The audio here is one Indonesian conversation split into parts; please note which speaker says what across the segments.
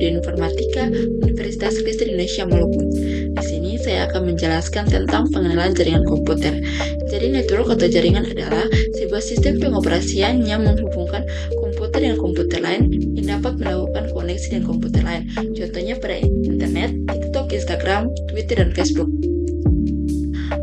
Speaker 1: Stadion Informatika Universitas Kristen Indonesia Maluku. Di sini saya akan menjelaskan tentang pengenalan jaringan komputer. Jadi network atau jaringan adalah sebuah sistem pengoperasian yang menghubungkan komputer dengan komputer lain yang dapat melakukan koneksi dengan komputer lain. Contohnya pada internet, TikTok, Instagram, Twitter, dan Facebook.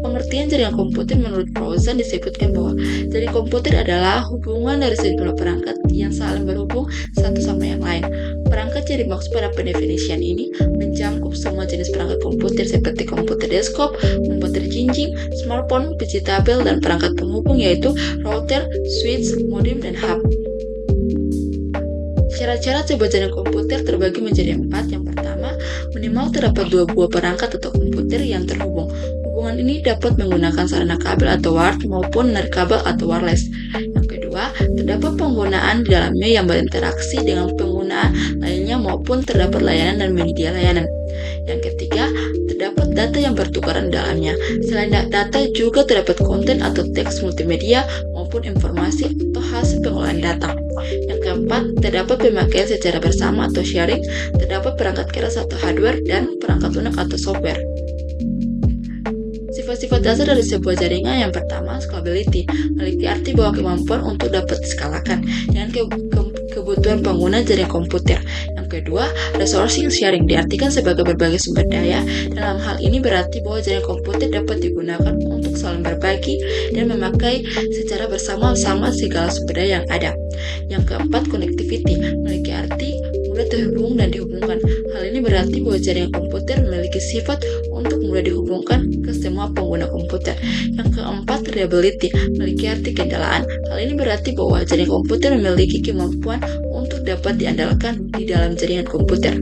Speaker 1: Pengertian jaringan komputer menurut Rosen disebutkan bahwa jaringan komputer adalah hubungan dari sejumlah perangkat yang saling berhubung satu sama yang lain. Perangkat yang dimaksud pada pendefinisian ini mencakup semua jenis perangkat komputer seperti komputer desktop, komputer jinjing, smartphone, PC tabel, dan perangkat penghubung yaitu router, switch, modem, dan hub. Syarat-syarat sebuah jaringan komputer terbagi menjadi 4. Yang pertama, minimal terdapat 2 buah perangkat atau komputer yang terhubung. Hubungan ini dapat menggunakan sarana kabel atau wired maupun nirkabel atau wireless. Yang kedua, terdapat penggunaan di dalamnya yang berinteraksi dengan pengguna lainnya maupun terdapat layanan dan penyedia layanan. Yang ketiga, terdapat data yang bertukaran di dalamnya. Selain data juga terdapat konten atau teks multimedia maupun informasi atau hasil pengolahan data. Yang keempat, terdapat pemakaian secara bersama atau sharing, terdapat perangkat keras atau hardware dan perangkat lunak atau software. Sifat-sifat dasar dari sebuah jaringan yang pertama, scalability, memiliki arti bahwa kemampuan untuk dapat diskalakan dengan kebutuhan pengguna jaringan komputer. Yang kedua, resourcing sharing diartikan sebagai berbagai sumber daya. Dalam hal ini berarti bahwa jaringan komputer dapat digunakan untuk saling berbagi dan memakai secara bersama-sama segala sumber daya yang ada. Yang keempat, connectivity, memiliki arti mudah terhubung dan dihubungkan. Hal ini berarti bahwa jaringan komputer memiliki sifat untuk mudah dihubungkan ke semua pengguna komputer. Yang keempat, reliability, memiliki arti keandalan. Hal ini berarti bahwa jaringan komputer memiliki kemampuan untuk dapat diandalkan di dalam jaringan komputer.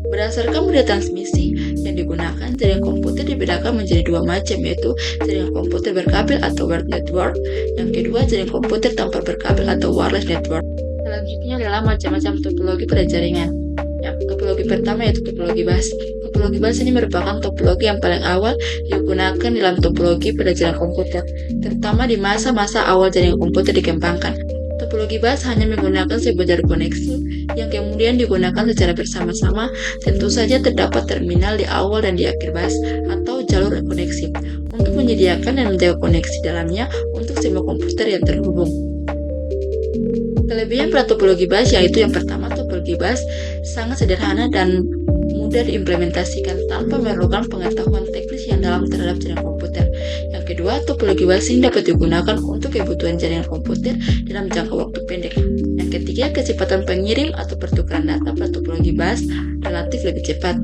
Speaker 1: Berdasarkan model transmisi yang digunakan, jaringan komputer dibedakan menjadi 2 macam, yaitu jaringan komputer berkabel atau wired network. Yang kedua, jaringan komputer tanpa berkabel atau wireless network. Selanjutnya adalah macam-macam topologi pada jaringan. Topologi pertama yaitu topologi bus. Topologi bus ini merupakan topologi yang paling awal digunakan dalam topologi pada jaringan komputer, terutama di masa-masa awal jaringan komputer dikembangkan. Topologi bus hanya menggunakan sebuah jalur koneksi yang kemudian digunakan secara bersama-sama. Tentu saja terdapat terminal di awal dan di akhir bus atau jalur koneksi untuk menyediakan dan menjaga koneksi dalamnya untuk semua komputer yang terhubung. Kelebihan pada topologi bus yaitu yang pertama, topologi bus sangat sederhana dan mudah diimplementasikan tanpa memerlukan pengetahuan teknis yang dalam terhadap jaringan komputer. Yang kedua, topologi bus ini dapat digunakan untuk kebutuhan jaringan komputer dalam jangka waktu pendek. Yang ketiga, kecepatan pengirim atau pertukaran data pada topologi bus relatif lebih cepat.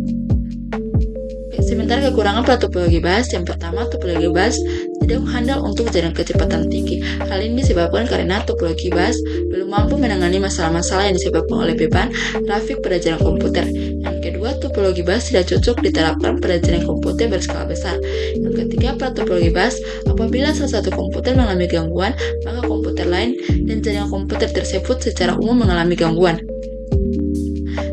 Speaker 1: Sementara kekurangan pada topologi bus, yang pertama, topologi bus tidak handal untuk jaringan kecepatan tinggi. Hal ini disebabkan karena topologi bus belum mampu menangani masalah-masalah yang disebabkan oleh beban trafik pada jaringan komputer. Yang kedua, topologi bus tidak cocok diterapkan pada jaringan komputer berskala besar. Yang ketiga, pada topologi bus, apabila salah satu komputer mengalami gangguan, maka komputer lain dan jaringan komputer tersebut secara umum mengalami gangguan.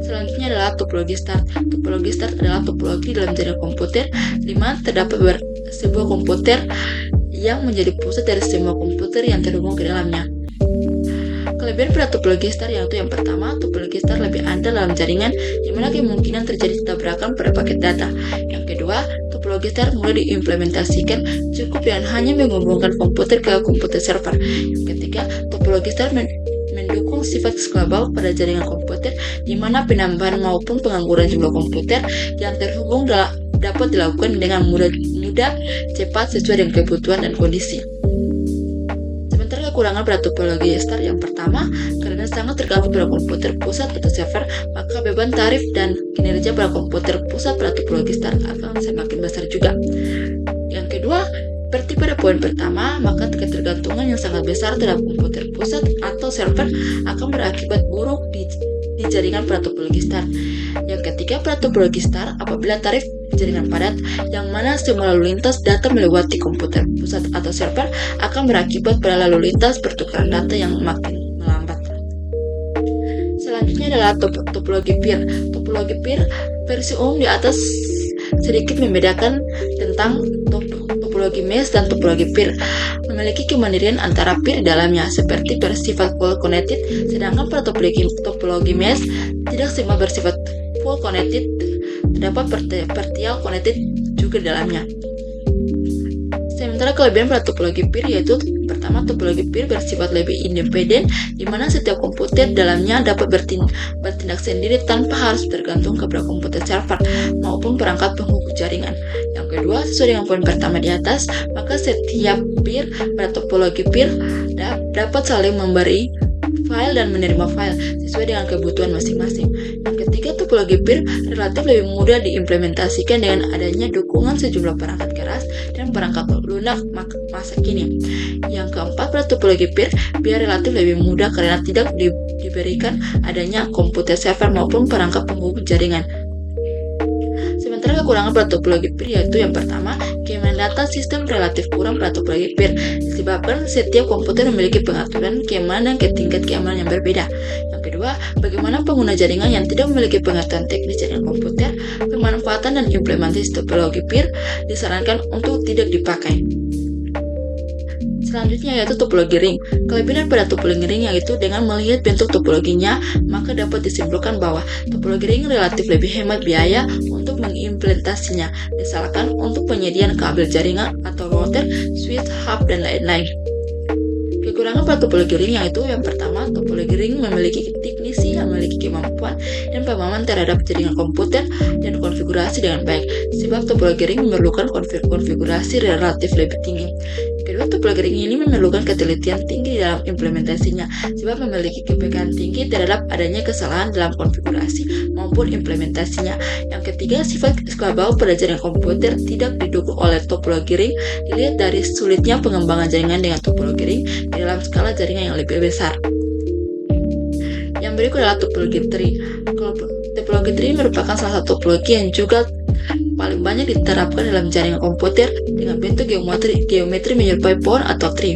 Speaker 1: Selanjutnya adalah topologi start. Topologi start adalah topologi dalam jaringan komputer di mana terdapat sebuah komputer yang menjadi pusat dari semua komputer yang terhubung ke dalamnya. Kelebihan pada topologi start yaitu yang pertama, topologi start lebih andal dalam jaringan di mana kemungkinan terjadi tabrakan pada paket data. Yang kedua, topologi start mudah diimplementasikan, cukup dengan hanya menghubungkan komputer ke komputer server. Yang ketiga, topologi start mendukung sifat scalable pada jaringan komputer di mana penambahan maupun pengangguran jumlah komputer yang terhubung dapat dilakukan dengan mudah, cepat sesuai dengan kebutuhan dan kondisi. Sementara kekurangan pada topologi start yang pertama, karena sangat tergantung pada komputer pusat atau server, maka beban tarif dan kinerja pada komputer pusat pada topologi start akan semakin besar juga. Yang kedua, seperti pada poin pertama, maka ketergantungan yang sangat besar terhadap komputer pusat atau server akan berakibat buruk di jaringan pada topologi start. Yang ketiga, pada topologi start, apabila tarif jaringan padat, yang mana semua lalu lintas data melewati komputer pusat atau server, akan berakibat pada lalu lintas pertukaran data yang makin melambat. Selanjutnya adalah topologi peer. Topologi peer versi umum di atas sedikit membedakan tentang topologi mesh dan topologi peer. memiliki kemandirian antara peer di dalamnya, seperti bersifat full connected, sedangkan pada topologi mesh tidak semua bersifat full connected, terdapat partial connected juga di dalamnya. Sementara kelebihan pada topologi peer yaitu pertama, topologi peer bersifat lebih independen, di mana setiap komputer dalamnya dapat bertindak sendiri tanpa harus tergantung kepada komputer server maupun perangkat penghubung jaringan. Yang kedua, sesuai dengan poin pertama di atas, maka setiap peer pada topologi peer dapat saling memberi file dan menerima file sesuai dengan kebutuhan masing-masing. Yang ketiga, topologi peer relatif lebih mudah diimplementasikan dengan adanya dukungan sejumlah perangkat keras dan perangkat lunak masa kini. Yang keempat, pada topologi peer biar relatif lebih mudah karena tidak diberikan adanya komputer server maupun perangkat penghubung jaringan. Sementara kekurangan pada topologi peer yaitu yang pertama, keamanan data sistem relatif kurang pada topologi peer disebabkan setiap komputer memiliki pengaturan keamanan ke tingkat keamanan yang berbeda. Yang kedua, bagaimana pengguna jaringan yang tidak memiliki pengetahuan teknis jaringan komputer, pemanfaatan dan implementasi topologi peer disarankan untuk tidak dipakai. Selanjutnya yaitu topologi ring. Kelebihan pada topologi ring yaitu dengan melihat bentuk topologinya, maka dapat disimpulkan bahwa topologi ring relatif lebih hemat biaya untuk mengimplementasinya, misalkan untuk penyediaan kabel jaringan atau router, switch, hub, dan lain-lain. Kekurangan pada topologi ring yaitu yang pertama, topologi ring memiliki teknisi yang memiliki kemampuan dan pemahaman terhadap jaringan komputer dan konfigurasi dengan baik, sebab topologi ring memerlukan konfigurasi relatif lebih tinggi. Kedua, topologi ring ini memerlukan ketelitian tinggi dalam implementasinya, sebab memiliki kepekaan tinggi terhadap adanya kesalahan dalam konfigurasi maupun implementasinya. Yang ketiga, sifat scalable pada jaringan komputer tidak didukung oleh topologi ring, dilihat dari sulitnya pengembangan jaringan dengan topologi ring di dalam skala jaringan yang lebih besar. Yang berikut adalah topologi tree. Topologi tree merupakan salah satu topologi yang juga paling banyak diterapkan dalam jaringan komputer dengan bentuk geometri menyerupai pohon atau tree.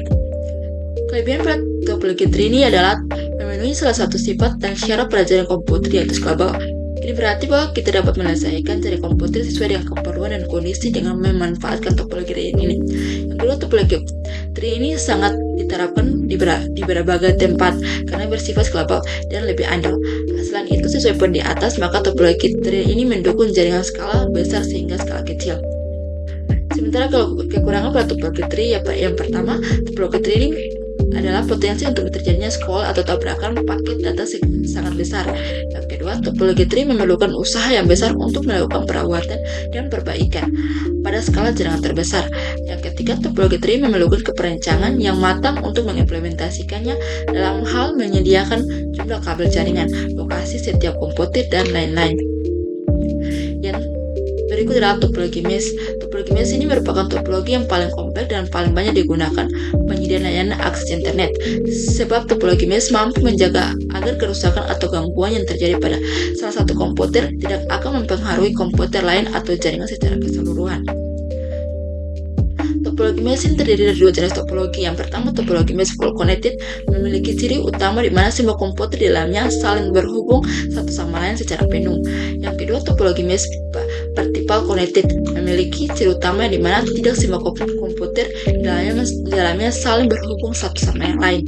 Speaker 1: Kelebihan pada topologi tree ini adalah memenuhi salah satu sifat dan syarat pada jaringan komputer yaitu scalable. Ini berarti bahwa kita dapat menyelesaikan jaringan komputer sesuai dengan keperluan dan kondisi dengan memanfaatkan topologi tree ini. Yang kedua, topologi tree ini sangat diterapkan di berbagai tempat karena bersifat scalable dan lebih andal. Selain itu, sesuai poin di atas, maka topologi tree ini mendukung jaringan skala besar sehingga skala kecil. Sementara kalau kekurangan pada topologi tree, yang pertama, topologi tree ini adalah potensi untuk terjadinya scroll atau tabrakan paket data sangat besar. Yang kedua, topologi tree memerlukan usaha yang besar untuk melakukan perawatan dan perbaikan pada skala jaringan terbesar. Yang ketiga, topologi tree memerlukan perencanaan yang matang untuk mengimplementasikannya dalam hal menyediakan jumlah kabel jaringan, lokasi setiap komputer, dan lain-lain. Yang berikut adalah topologi mesh. Topologi mesh ini merupakan topologi yang paling kompleks dan paling banyak digunakan penyedia layanan akses internet. Sebab topologi mesh mampu menjaga agar kerusakan atau gangguan yang terjadi pada salah satu komputer tidak akan mempengaruhi komputer lain atau jaringan secara keseluruhan. Topologi mesh ini terdiri dari dua jenis topologi. Yang pertama, topologi mesh full connected memiliki ciri utama di mana semua komputer di dalamnya saling berhubung satu sama lain secara penuh. Yang kedua, topologi mesh vertical connected memiliki ciri utama di mana tidak semua komputer di dalamnya saling berhubung satu sama yang lain.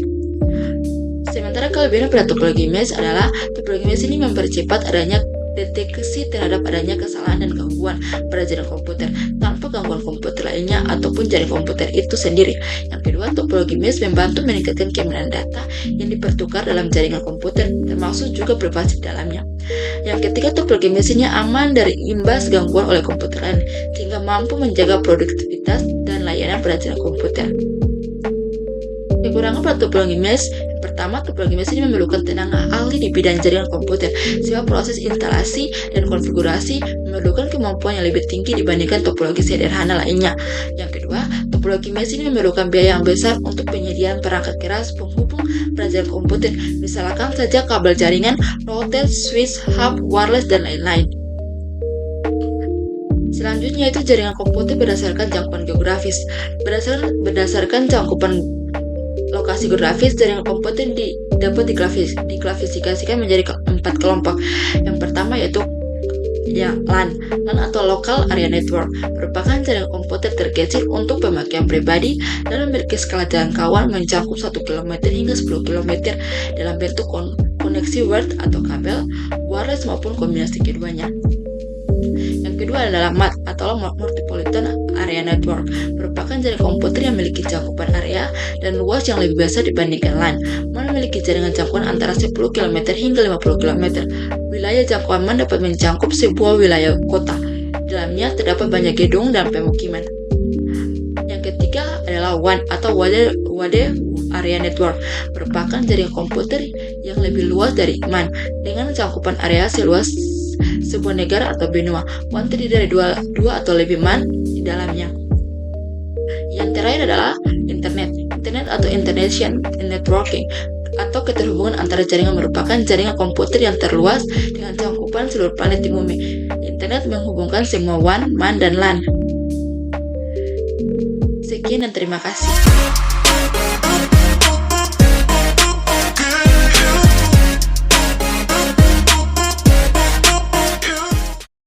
Speaker 1: Sementara kelebihan pada topologi mesh adalah topologi mesh ini mempercepat adanya deteksi terhadap adanya kesalahan dan gangguan pada jaringan komputer tanpa gangguan komputer lainnya ataupun jaringan komputer itu sendiri. Yang kedua, topologi mesh membantu meningkatkan keamanan data yang dipertukar dalam jaringan komputer, termasuk juga privasi di dalamnya. Yang ketiga, topologi mesh ini aman dari imbas gangguan oleh komputer lain, sehingga mampu menjaga produktivitas dan layanan pada jaringan komputer. Kekurangan pada topologi mesh, pertama, topologi mesh ini memerlukan tenaga ahli di bidang jaringan komputer, sebab proses instalasi dan konfigurasi memerlukan kemampuan yang lebih tinggi dibandingkan topologi sederhana lainnya. Yang kedua, topologi mesh ini memerlukan biaya yang besar untuk penyediaan perangkat keras penghubung pada jaringan komputer, misalkan saja kabel jaringan, router, switch, hub, wireless, dan lain-lain. Selanjutnya itu jaringan komputer berdasarkan jangkauan geografis. Berdasarkan cakupan lokasi geografis, jaringan komputer dapat diklasifikasikan menjadi 4 kelompok. Yang pertama yaitu Ya, LAN. LAN atau Local Area Network merupakan jaringan komputer terkecil untuk pemakaian pribadi dan memiliki skala jangkauan mencakup 1 km hingga 10 km dalam bentuk koneksi wired atau kabel, wireless maupun kombinasi keduanya. Yang kedua adalah MAT atau Multipolitan Area Network, merupakan jaringan komputer yang memiliki cakupan area dan luas yang lebih besar dibandingkan LAN. MAN memiliki jaringan jangkauan antara 10 km hingga 50 km. Wilayah jangkauan MAN dapat mencakup sebuah wilayah kota. Di dalamnya terdapat banyak gedung dan pemukiman. Yang ketiga adalah WAN atau Wide Area Network, merupakan jaringan komputer yang lebih luas dari MAN dengan cakupan area seluas sebuah negara atau benua. WAN terdiri dari dua atau lebih MAN di dalamnya. Yang terakhir adalah Internet atau International Networking atau keterhubungan antara jaringan, merupakan jaringan komputer yang terluas dengan cakupan seluruh planet di bumi. Internet menghubungkan semua WAN, MAN, dan LAN. Sekian dan terima kasih.